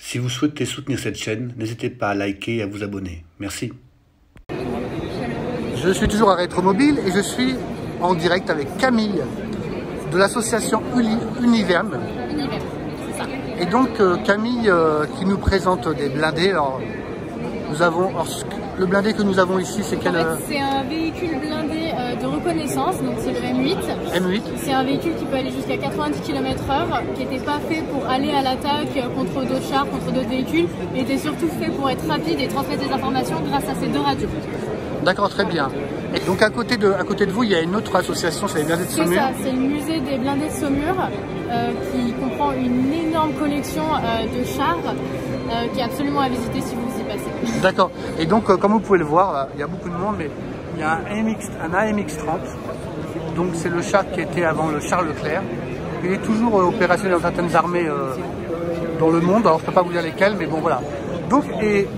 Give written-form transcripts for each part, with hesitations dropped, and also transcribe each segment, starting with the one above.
Si vous souhaitez soutenir cette chaîne, n'hésitez pas à liker et à vous abonner. Merci. Je suis toujours à Rétromobile et je suis en direct avec Camille de l'association Univerne. Univerne, c'est ça. Et donc Camille qui nous présente des blindés. Alors, le blindé que nous avons ici, c'est quel? En fait, c'est un véhicule blindé de reconnaissance, donc c'est le M8. M8. C'est un véhicule qui peut aller jusqu'à 90 km/h, qui n'était pas fait pour aller à l'attaque contre d'autres chars, contre d'autres véhicules, mais était surtout fait pour être rapide et transmettre des informations grâce à ces deux radios. D'accord, très bien. Et donc à côté de vous, il y a une autre association, c'est les blindés de Saumur. C'est ça, c'est le musée des blindés de Saumur, qui comprend une énorme collection de chars, qui est absolument à visiter si vous y passez. D'accord. Et donc, comme vous pouvez le voir, là, il y a beaucoup de monde, mais il y a un AMX-30. Donc c'est le char qui était avant le char Leclerc. Il est toujours opérationnel dans certaines armées dans le monde. Alors je ne peux pas vous dire lesquelles, mais bon voilà. Donc, et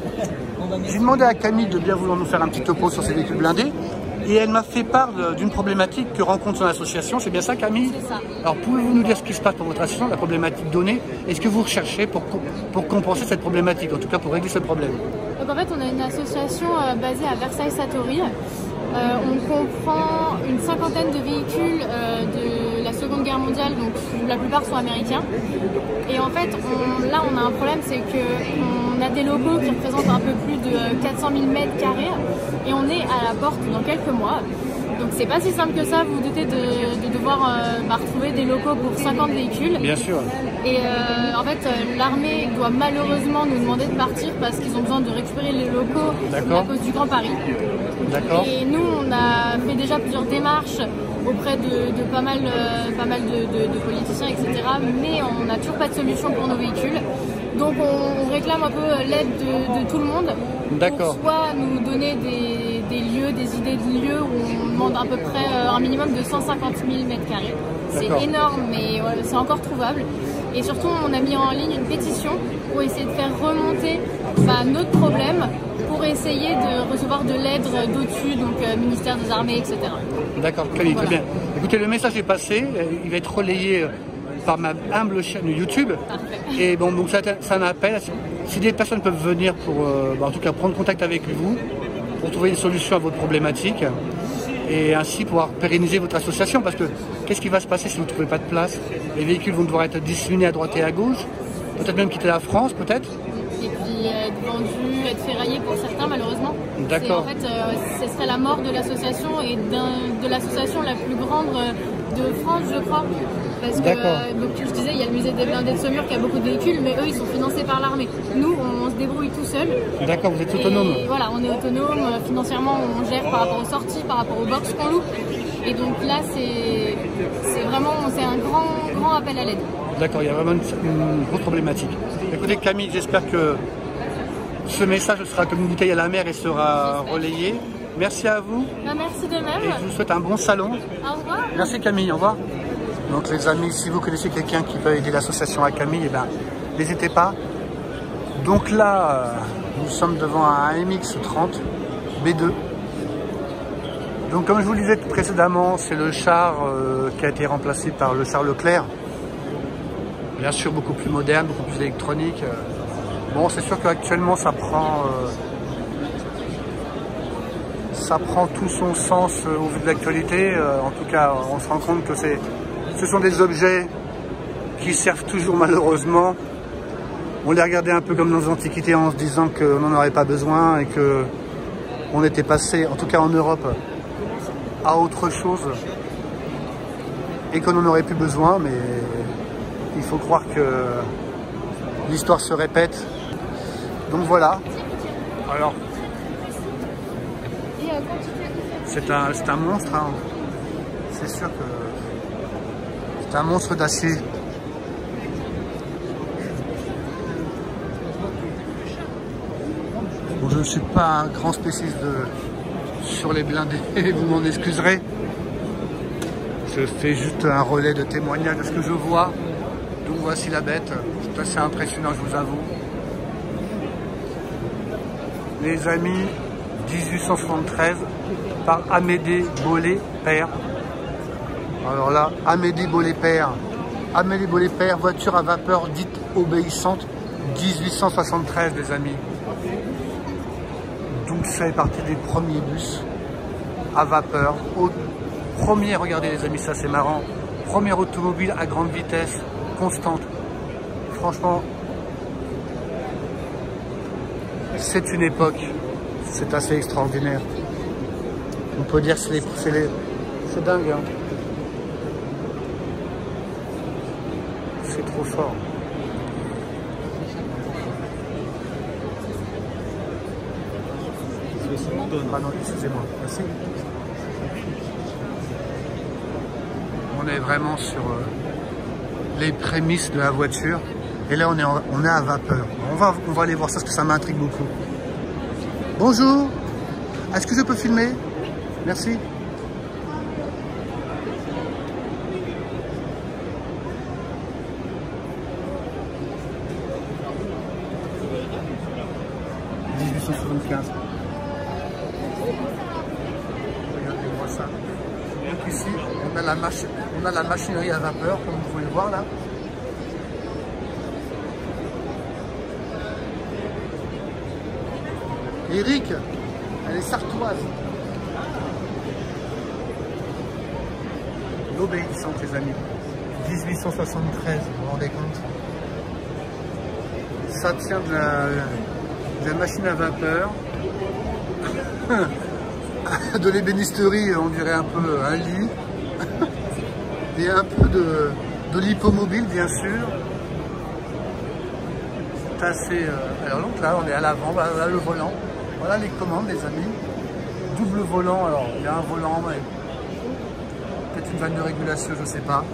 j'ai demandé à Camille de bien vouloir nous faire un petit topo sur ces véhicules blindés. Et elle m'a fait part d'une problématique que rencontre son association. C'est bien ça, Camille? C'est ça. Alors, pouvez-vous nous dire ce qui se passe pour votre association, la problématique donnée, et ce que vous recherchez pour compenser cette problématique, en tout cas pour régler ce problème? Donc en fait, on a une association basée à Versailles-Satory. On comprend une cinquantaine de véhicules de la Seconde Guerre mondiale, donc la plupart sont américains. Et en fait, là, on a un problème, c'est qu'on a des locaux qui représentent un peu plus de 400 000 mètres carrés et on est à la porte dans quelques mois. Donc c'est pas si simple que ça, vous vous doutez de devoir retrouver des locaux pour 50 véhicules. Bien sûr. Et en fait, l'armée doit malheureusement nous demander de partir parce qu'ils ont besoin de récupérer les locaux à cause du Grand Paris. D'accord. Et nous, on a fait déjà plusieurs démarches auprès de pas mal de politiciens, etc. Mais on n'a toujours pas de solution pour nos véhicules. Donc on réclame un peu l'aide de tout le monde. D'accord. Pour soit nous donner des lieux, des idées de lieux où on demande à peu près un minimum de 150 000 mètres carrés. C'est énorme, mais ouais, c'est encore trouvable. Et surtout, on a mis en ligne une pétition pour essayer de faire remonter notre problème, pour essayer de recevoir de l'aide d'au-dessus, donc ministère des Armées, etc. D'accord, Camille, très bien. Écoutez, le message est passé, il va être relayé par ma humble chaîne YouTube. Parfait. Et bon, donc c'est un appel. Si des personnes peuvent venir pour, en tout cas, prendre contact avec vous, pour trouver une solution à votre problématique, et ainsi pouvoir pérenniser votre association, parce que qu'est-ce qui va se passer si vous ne trouvez pas de place? Les véhicules vont devoir être disséminés à droite et à gauche, peut-être même quitter la France, peut-être. Et puis être vendus, être ferraillés pour certains, malheureusement. D'accord. En fait, ce serait la mort de l'association et de l'association la plus grande de France, je crois. Parce que, donc, je disais, il y a le musée des blindés de Saumur qui a beaucoup de véhicules, mais eux, ils sont financés par l'armée. Nous, on se débrouille tout seul. D'accord, vous êtes autonome. Et voilà, on est autonome. Financièrement, on gère par rapport aux sorties, par rapport aux box qu'on loue. Et donc là, c'est vraiment un grand appel à l'aide. D'accord, il y a vraiment une grosse problématique. Écoutez, Camille, j'espère que ce message sera communiqué à la mer et sera relayé. Merci à vous. Merci de même. Et je vous souhaite un bon salon. Au revoir. Merci Camille, au revoir. Donc les amis, si vous connaissez quelqu'un qui peut aider l'association à Camille, n'hésitez pas. Donc là, nous sommes devant un MX-30 B2. Donc comme je vous le disais précédemment, c'est le char qui a été remplacé par le char Leclerc. Bien sûr, beaucoup plus moderne, beaucoup plus électronique. Bon, c'est sûr qu'actuellement, ça prend tout son sens au vu de l'actualité. En tout cas, on se rend compte que ce sont des objets qui servent toujours malheureusement. On les regardait un peu comme dans les antiquités en se disant qu'on n'en aurait pas besoin et qu'on était passé, en tout cas en Europe, à autre chose et qu'on n'en aurait plus besoin, mais il faut croire que l'histoire se répète. Donc voilà. Alors, c'est un monstre, hein. C'est sûr que c'est un monstre d'acier. Bon, je ne suis pas un grand spécialiste sur les blindés, vous m'en excuserez. Je fais juste un relais de témoignage de ce que je vois. Donc voici la bête. C'est assez impressionnant, je vous avoue. Les amis, 1873 par Amédée Bollée père. Alors là, Amédée Bollée père. Amédée Bollée père, voiture à vapeur dite obéissante 1873, les amis. Donc ça fait partie des premiers bus à vapeur. Premier, regardez les amis, ça c'est marrant. Première automobile à grande vitesse, constante. Franchement, c'est une époque. C'est assez extraordinaire. On peut dire que c'est dingue. Hein. C'est trop fort. Ah non, excusez-moi. Merci. On est vraiment sur les prémices de la voiture. Et là, on est à vapeur. On va aller voir ça parce que ça m'intrigue beaucoup. Bonjour. Est-ce que je peux filmer? Merci. Regardez-moi ça. Donc ici, on a la machinerie à vapeur, comme vous pouvez le voir là. Eric, elle est sartoise. L'obéissante, les amis. 1873, vous vous rendez compte? Ça tient de la machine à vapeur. De l'ébénisterie, on dirait un peu un lit. Et un peu de l'hippomobile, bien sûr. C'est assez... Alors donc là, on est à l'avant, voilà le volant. Voilà les commandes, les amis. Double volant, alors il y a un volant, mais peut-être une vanne de régulation, je ne sais pas.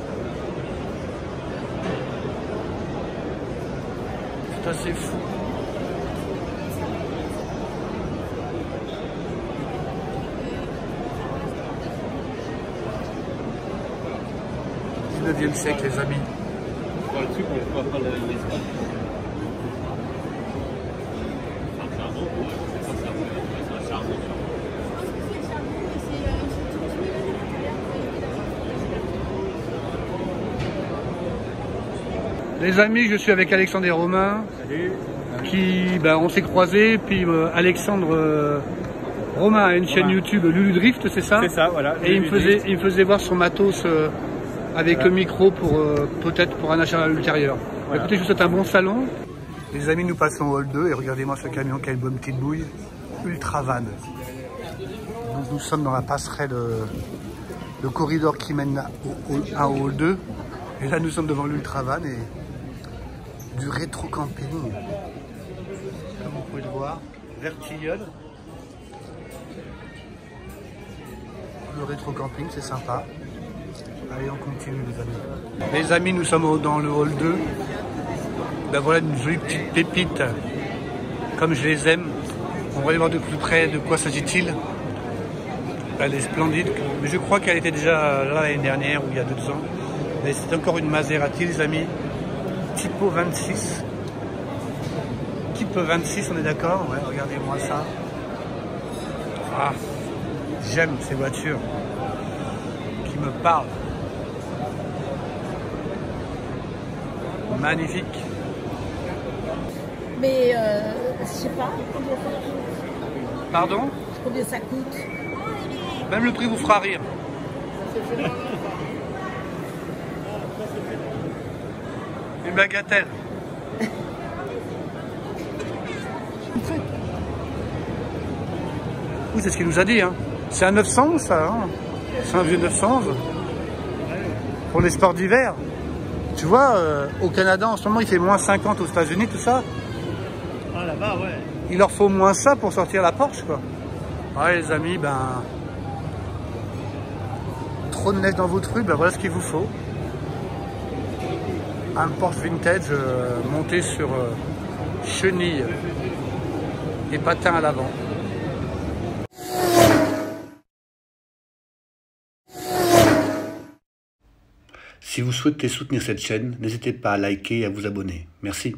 C'est assez fou. Du 19e siècle, les amis. Les amis, je suis avec Alexandre et Romain. Salut. On s'est croisés, puis Alexandre, Romain a une chaîne YouTube, Lulu Drift, c'est ça? C'est ça, voilà. Et il me faisait voir son matos avec le micro pour peut-être pour un achat ultérieur. Voilà. Écoutez, je vous souhaite un bon salon. Les amis, nous passons au hall 2 et regardez-moi ce camion, quelle bonne petite bouille. Ultra van. Donc nous sommes dans la passerelle, le corridor qui mène au hall 2. Et là, nous sommes devant l'ultra van et du rétro camping. Comme vous pouvez le voir, vert tilleul. Le rétro camping, c'est sympa. Allez, on continue, les amis. Les amis, nous sommes dans le hall 2. Ben voilà une jolie petite pépite, comme je les aime. On va aller voir de plus près de quoi s'agit-il. Elle est splendide, mais je crois qu'elle était déjà là l'année dernière ou il y a 2 ans. Mais c'est encore une Maserati, les amis. Tipo 26. Type 26, on est d'accord? Ouais, regardez-moi ça. Ah, j'aime ces voitures qui me parlent. Magnifique. Mais je sais pas combien ça coûte. Pardon? Combien ça coûte? Même le prix vous fera rire. Une bagatelle. Oui, c'est ce qu'il nous a dit. Hein. C'est un 900 ça. Hein. C'est un vieux 900 pour les sports d'hiver. Tu vois, au Canada en ce moment il fait moins 50 aux États-Unis, tout ça. Ah là-bas, ouais. Il leur faut moins ça pour sortir la Porsche, quoi. Ouais, les amis, trop de neige dans votre rue, voilà ce qu'il vous faut. Un Porsche vintage monté sur chenilles et patins à l'avant. Si vous souhaitez soutenir cette chaîne, n'hésitez pas à liker et à vous abonner. Merci.